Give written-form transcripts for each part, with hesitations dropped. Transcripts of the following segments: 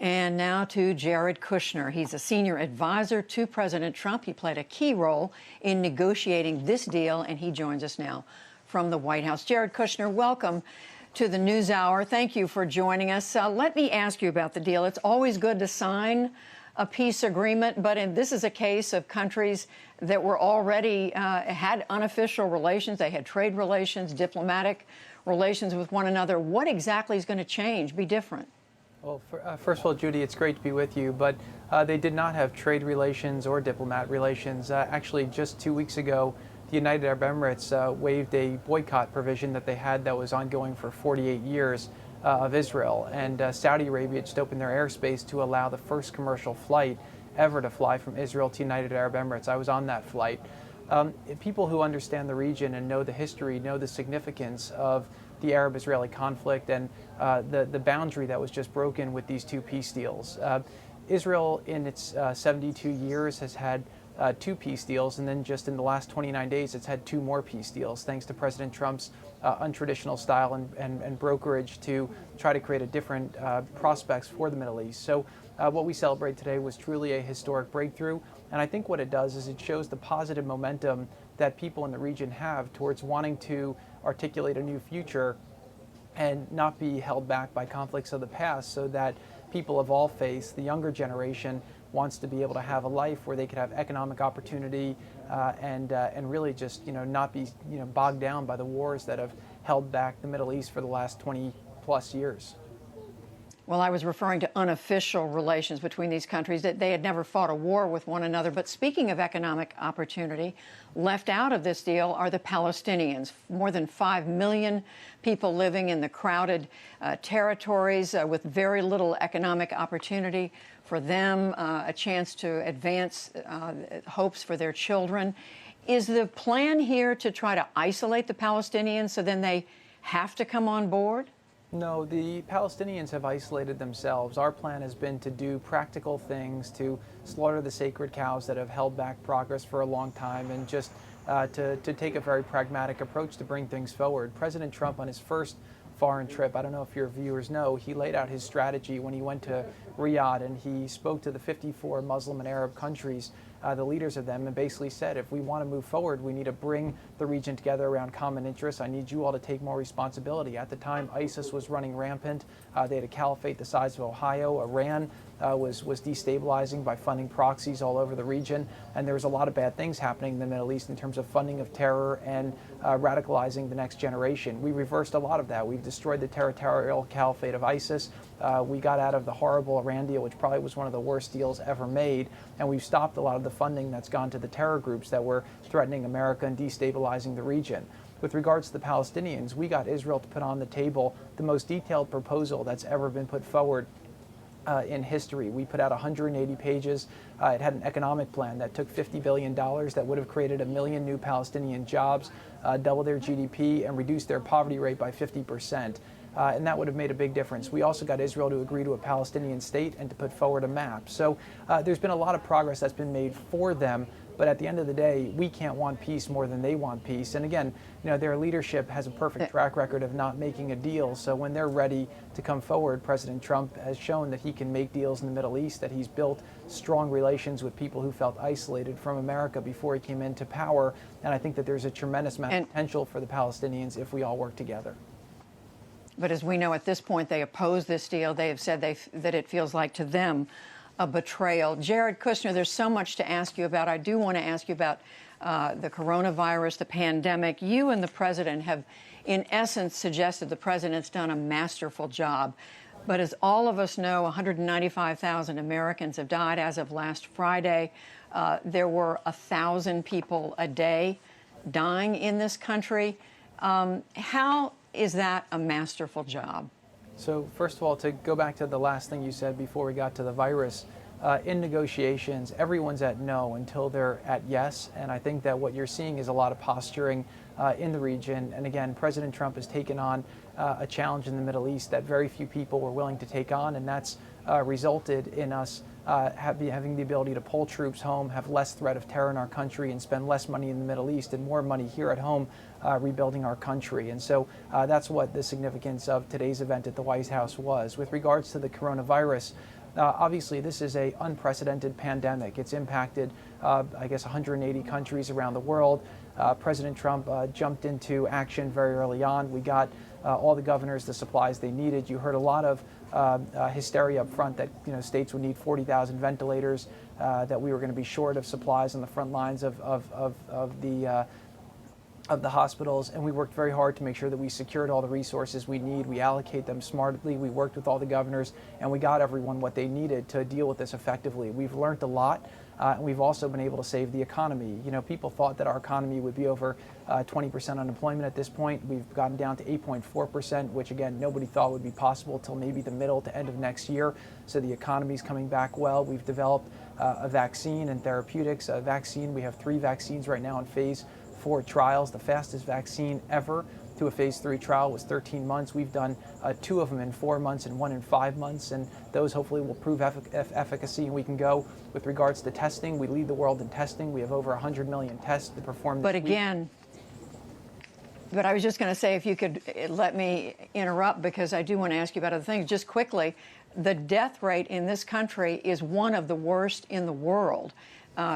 And now to Jared Kushner. He's a senior advisor to President Trump. He played a key role in negotiating this deal, and he joins us now from the White House. Jared Kushner, welcome to the NewsHour. Thank you for joining us. Let me ask you about the deal. It's always good to sign a peace agreement, but this is a case of countries that were already had unofficial relations. They had trade relations, diplomatic relations with one another. What exactly is going to change, be different? Well, first of all, Judy, it's great to be with you, but they did not have trade relations or diplomat relations. Actually, just 2 weeks ago, the United Arab Emirates waived a boycott provision that they had that was ongoing for 48 years of Israel, and Saudi Arabia just opened their airspace to allow the first commercial flight ever to fly from Israel to United Arab Emirates. I was on that flight. People who understand the region and know the history know the significance of the Arab-Israeli conflict and the boundary that was just broken with these two peace deals. Israel, in its 72 years, has had 2 peace deals, and then just in the last 29 days, it's had 2 more peace deals, thanks to President Trump's untraditional style and brokerage to try to create a different prospects for the Middle East. So what we celebrate today was truly a historic breakthrough, and I think what it does is it shows the positive momentum that people in the region have towards wanting to articulate a new future and not be held back by conflicts of the past, so that people of all faiths, the younger generation, wants to be able to have a life where they could have economic opportunity and really just not be bogged down by the wars that have held back the Middle East for the last 20 plus years. Well, I was referring to unofficial relations between these countries, that they had never fought a war with one another. But speaking of economic opportunity, left out of this deal are the Palestinians. More than 5 million people living in the crowded territories with very little economic opportunity for them, a chance to advance hopes for their children. Is the plan here to try to isolate the Palestinians so then they have to come on board? No, the Palestinians have isolated themselves. Our plan has been to do practical things, to slaughter the sacred cows that have held back progress for a long time, and just to take a very pragmatic approach to bring things forward. President Trump, on his first foreign trip, I don't know if your viewers know, he laid out his strategy when he went to Riyadh, and he spoke to the 54 Muslim and Arab countries, the leaders of them, and basically said, if we want to move forward, we need to bring the region together around common interests. I need you all to take more responsibility. At the time, ISIS was running rampant. They had a caliphate the size of Ohio. Iran was destabilizing by funding proxies all over the region, and there was a lot of bad things happening in the Middle East in terms of funding of terror and radicalizing the next generation. We reversed a lot of that. We've destroyed the territorial caliphate of ISIS. We got out of the horrible Iran deal, which probably was one of the worst deals ever made, and we've stopped a lot of the funding that's gone to the terror groups that were threatening America and destabilizing the region. With regards to the Palestinians, we got Israel to put on the table the most detailed proposal that's ever been put forward in history. We put out 180 pages. It had an economic plan that took $50 billion that would have created 1 million new Palestinian jobs, double their GDP, and reduced their poverty rate by 50%. And that would have made a big difference. We also got Israel to agree to a Palestinian state and to put forward a map. So there's been a lot of progress that's been made for them. But at the end of the day, we can't want peace more than they want peace. And again, their leadership has a perfect track record of not making a deal. So when they're ready to come forward, President Trump has shown that he can make deals in the Middle East, that he's built strong relations with people who felt isolated from America before he came into power. And I think that there's a tremendous amount of potential for the Palestinians if we all work together. But as we know, at this point, they oppose this deal. They have said that it feels like to them a betrayal. Jared Kushner, there's so much to ask you about. I do want to ask you about the coronavirus, the pandemic. You and the president have, in essence, suggested the president's done a masterful job. But as all of us know, 195,000 Americans have died as of last Friday. There were 1,000 people a day dying in this country. How is that a masterful job? So first of all, to go back to the last thing you said before we got to the virus, in negotiations, everyone's at no until they're at yes. And I think that what you're seeing is a lot of posturing in the region. And again, President Trump has taken on a challenge in the Middle East that very few people were willing to take on. And that's resulted in us having the ability to pull troops home, have less threat of terror in our country, and spend less money in the Middle East and more money here at home rebuilding our country. And so that's what the significance of today's event at the White House was. With regards to the coronavirus, Obviously, this is an unprecedented pandemic. It's impacted, I guess, 180 countries around the world. President Trump jumped into action very early on. We got all the governors the supplies they needed. You heard a lot of hysteria up front that states would need 40,000 ventilators, that we were going to be short of supplies on the front lines of the hospitals, and we worked very hard to make sure that we secured all the resources we need. We allocate them smartly. We worked with all the governors, and we got everyone what they needed to deal with this effectively. We've learned a lot, and we've also been able to save the economy. People thought that our economy would be over 20% unemployment at this point. We've gotten down to 8.4%, which again, nobody thought would be possible till maybe the middle to end of next year. So the economy's coming back well. We've developed a vaccine and therapeutics. A vaccine, we have 3 vaccines right now in phase 4 trials. The fastest vaccine ever to a phase 3 trial was 13 months. We've done 2 of them in 4 months and 1 in 5 months, and those hopefully will prove efficacy. And we can go with regards to testing. We lead the world in testing. We have over 100 million tests to perform this week. But I was just going to say, if you could let me interrupt, because I do want to ask you about other things. Just quickly, the death rate in this country is one of the worst in the world.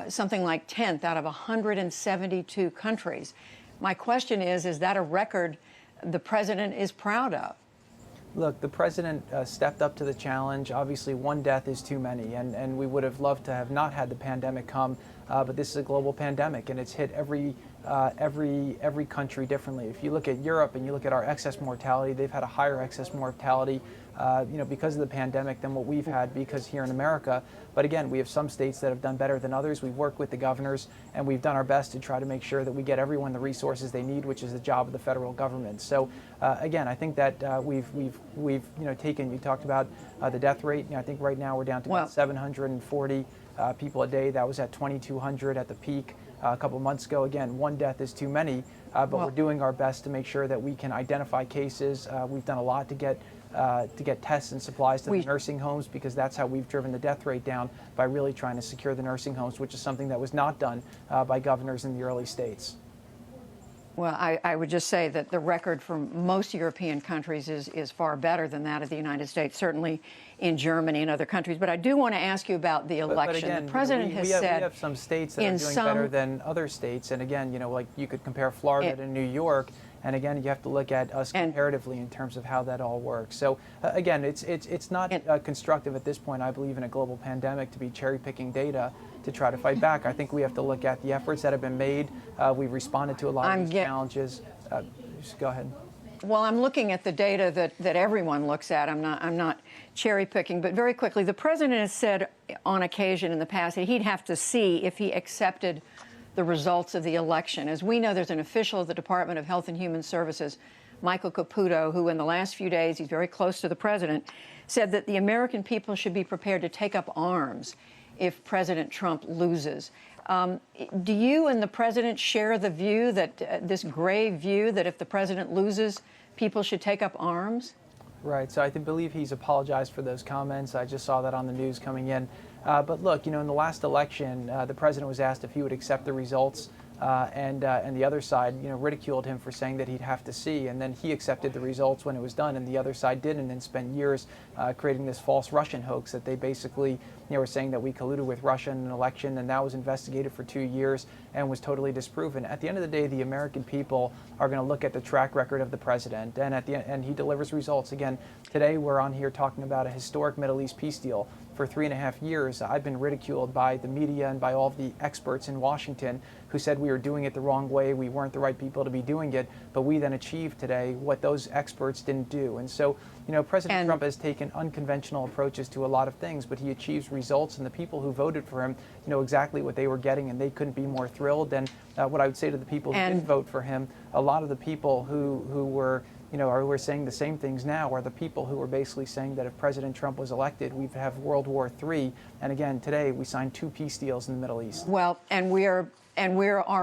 Something like 10th out of 172 countries. My question is that a record the president is proud of? Look, the president stepped up to the challenge. Obviously, one death is too many, and we would have loved to have not had the pandemic come, but this is a global pandemic, and it's hit every country differently. If you look at Europe and you look at our excess mortality, they've had a higher excess mortality because of the pandemic than what we've had because here in America. But again, we have some states that have done better than others. We've worked with the governors, and we've done our best to try to make sure that we get everyone the resources they need, which is the job of the federal government. So again, I think that we've taken. You talked about the death rate. I think right now we're down to about 740 people a day. That was at 2,200 at the peak a couple months ago. Again, one death is too many, but we're doing our best to make sure that we can identify cases. We've done a lot to get tests and supplies to the nursing homes, because that's how we've driven the death rate down, by really trying to secure the nursing homes, which is something that was not done by governors in the early states. Well, I would just say that the record from most European countries is far better than that of the United States, certainly in Germany and other countries. But I do want to ask you about the election. But again, the president has said we have some states that are doing better than other states. And again, like you could compare Florida to New York. And again, you have to look at us comparatively in terms of how that all works. So again, it's not constructive at this point, I believe, in a global pandemic to be cherry-picking data to try to fight back. I think we have to look at the efforts that have been made. We've responded to a lot of these challenges. Just go ahead. Well, I'm looking at the data that everyone looks at. I'm not cherry-picking, but very quickly, the president has said on occasion in the past that he'd have to see if he accepted the results of the election. As we know, there's an official of the Department of Health and Human Services, Michael Caputo, who in the last few days, he's very close to the president, said that the American people should be prepared to take up arms if President Trump loses. Do you and the president share the view that this grave view that if the president loses, people should take up arms? Right. So I believe he's apologized for those comments. I just saw that on the news coming in. But look, in the last election, the president was asked if he would accept the results, and the other side, ridiculed him for saying that he'd have to see. And then he accepted the results when it was done, and the other side didn't, and then spent years creating this false Russian hoax that they basically, were saying that we colluded with Russia in an election, and that was investigated for 2 years and was totally disproven. At the end of the day, the American people are going to look at the track record of the president, and at the end, and he delivers results. Again, today we're on here talking about a historic Middle East peace deal. For 3.5 years, I've been ridiculed by the media and by all of the experts in Washington who said we were doing it the wrong way, we weren't the right people to be doing it, but we then achieved today what those experts didn't do. And so, President Trump has taken unconventional approaches to a lot of things, but he achieves results, and the people who voted for him know exactly what they were getting, and they couldn't be more thrilled. And what I would say to the people who didn't vote for him, a lot of the people who were who are saying the same things now are the people who were basically saying that if President Trump was elected, we'd have World War III. And again, today we signed 2 peace deals in the Middle East. Well, and we are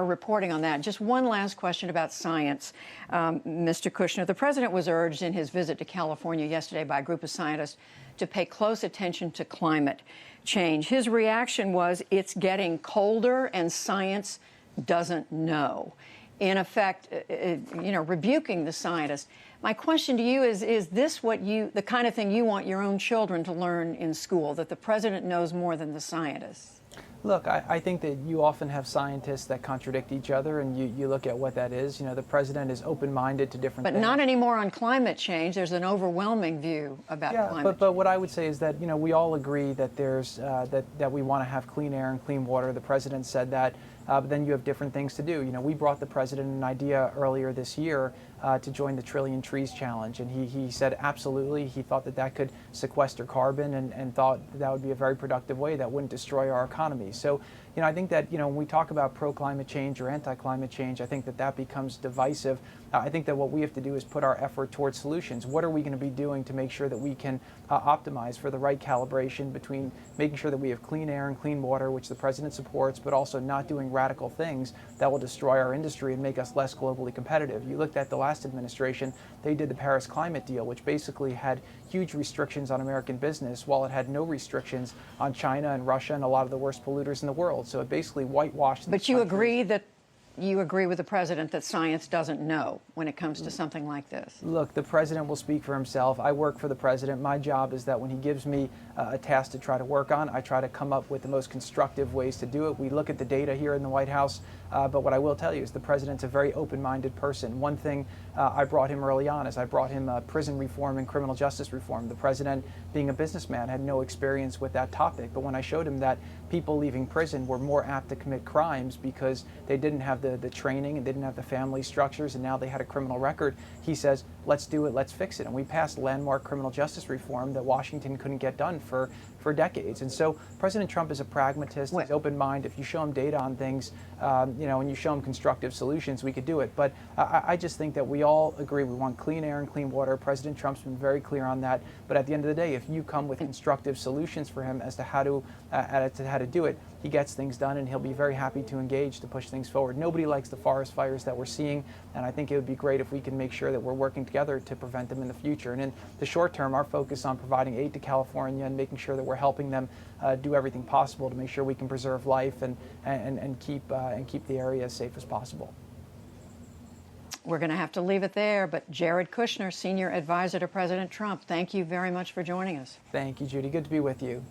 reporting on that. Just one last question about science, Mr. Kushner. The president was urged in his visit to California yesterday by a group of scientists to pay close attention to climate change. His reaction was, it's getting colder and science doesn't know. In effect, rebuking the scientists. My question to you is this the kind of thing you want your own children to learn in school, that the president knows more than the scientists? Look, I think that you often have scientists that contradict each other, and you look at what that is. You know, the president is open-minded to different But things. not anymore on climate change. There's an overwhelming view about climate change. But what I would say is that, you know, we all agree that there's that we want to have clean air and clean water. The president said that. But then you have different things to do. You know, we brought the president an idea earlier this year to join the Trillion Trees Challenge, and he said absolutely. He thought that that could sequester carbon and thought that would be a very productive way that wouldn't destroy our economy. So, you know, I think that, you know, when we talk about pro-climate change or anti-climate change, I think that that becomes divisive. I think that what we have to do is put our effort towards solutions. What are we going to be doing to make sure that we can optimize for the right calibration between making sure that we have clean air and clean water, which the president supports, but also not doing radical things that will destroy our industry and make us less globally competitive. You looked at the last administration, they did the Paris Climate Deal, which basically had huge restrictions on American business while it had no restrictions on China and Russia and a lot of the worst polluters in the world. So it basically whitewashed. But you agree that you agree with the president that science doesn't know when it comes to something like this? Look, the president will speak for himself. I work for the president. My job is that when he gives me a task to try to work on, I try to come up with the most constructive ways to do it. We look at the data here in the White House, but what I will tell you is the president's a very open-minded person. One thing I brought him early on is I brought him prison reform and criminal justice reform. The president, being a businessman, had no experience with that topic, but when I showed him that people leaving prison were more apt to commit crimes because they didn't have the training and didn't have the family structures, and now they had a criminal record, he says, let's do it, let's fix it. And we passed landmark criminal justice reform that Washington couldn't get done for decades. And so President Trump is a pragmatist. He's open-minded. If you show him data on things, you know, and you show him constructive solutions, we could do it. But I just think that we all agree we want clean air and clean water. President Trump's been very clear on that. But at the end of the day, if you come with constructive solutions for him as to how to do it, he gets things done, and he'll be very happy to engage to push things forward. Nobody likes the forest fires that we're seeing, and I think it would be great if we can make sure that we're working together to prevent them in the future. And in the short term, our focus on providing aid to California and making sure that we're helping them do everything possible to make sure we can preserve life and keep the area as safe as possible. We're going to have to leave it there, but Jared Kushner, Senior Advisor to President Trump, thank you very much for joining us. Thank you, Judy. Good to be with you.